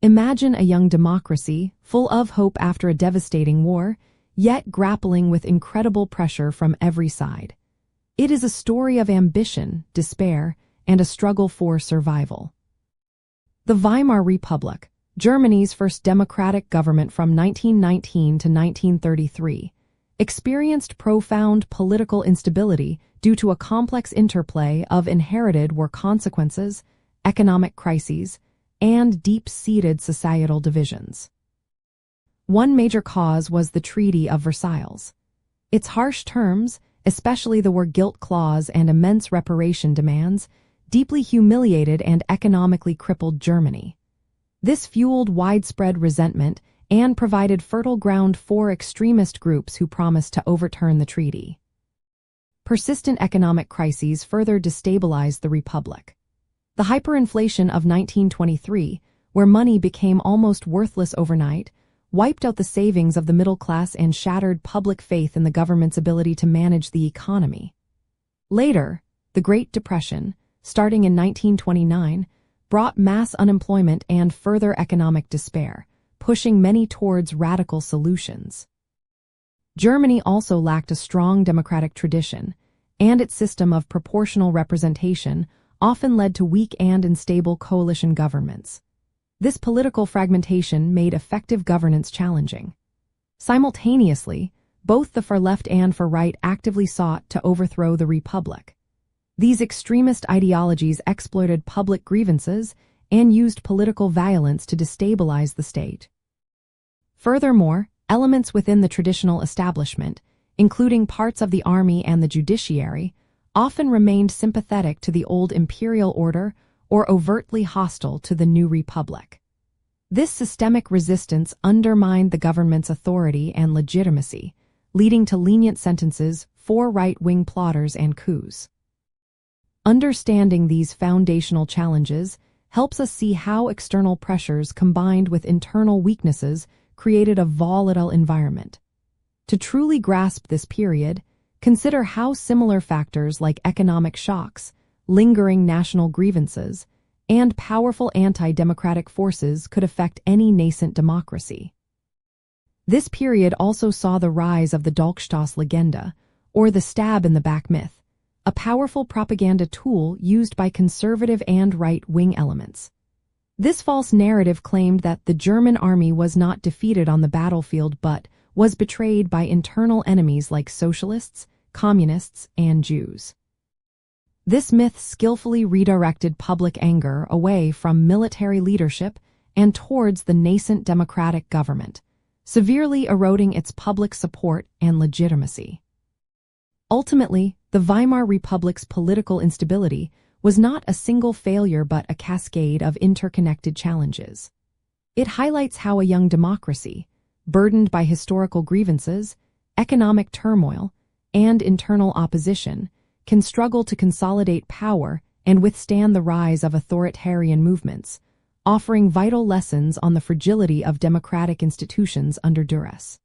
Imagine a young democracy, full of hope after a devastating war, yet grappling with incredible pressure from every side. It is a story of ambition, despair, and a struggle for survival. The Weimar Republic, Germany's first democratic government from 1919 to 1933, experienced profound political instability due to a complex interplay of inherited war consequences, economic crises, and deep-seated societal divisions. One major cause was the Treaty of Versailles. Its harsh terms, especially the war guilt clause and immense reparation demands, deeply humiliated and economically crippled Germany. This fueled widespread resentment and provided fertile ground for extremist groups who promised to overturn the treaty. Persistent economic crises further destabilized the Republic. The hyperinflation of 1923, where money became almost worthless overnight, wiped out the savings of the middle class and shattered public faith in the government's ability to manage the economy. Later, the Great Depression, starting in 1929, brought mass unemployment and further economic despair, pushing many towards radical solutions. Germany also lacked a strong democratic tradition, and its system of proportional representation often led to weak and unstable coalition governments. This political fragmentation made effective governance challenging. Simultaneously, both the far left and far right actively sought to overthrow the Republic. These extremist ideologies exploited public grievances and used political violence to destabilize the state. Furthermore, elements within the traditional establishment, including parts of the army and the judiciary, often remained sympathetic to the old imperial order or overtly hostile to the new republic. This systemic resistance undermined the government's authority and legitimacy, leading to lenient sentences for right-wing plotters and coups. Understanding these foundational challenges helps us see how external pressures combined with internal weaknesses created a volatile environment. To truly grasp this period, consider how similar factors like economic shocks, lingering national grievances, and powerful anti-democratic forces could affect any nascent democracy. This period also saw the rise of the Dolchstoßlegende, or the stab-in-the-back myth, a powerful propaganda tool used by conservative and right-wing elements. This false narrative claimed that the German army was not defeated on the battlefield but was betrayed by internal enemies like socialists, communists, and Jews. This myth skillfully redirected public anger away from military leadership and towards the nascent democratic government, severely eroding its public support and legitimacy. Ultimately, the Weimar Republic's political instability was not a single failure but a cascade of interconnected challenges. It highlights how a young democracy, burdened by historical grievances, economic turmoil, and internal opposition, can struggle to consolidate power and withstand the rise of authoritarian movements, offering vital lessons on the fragility of democratic institutions under duress.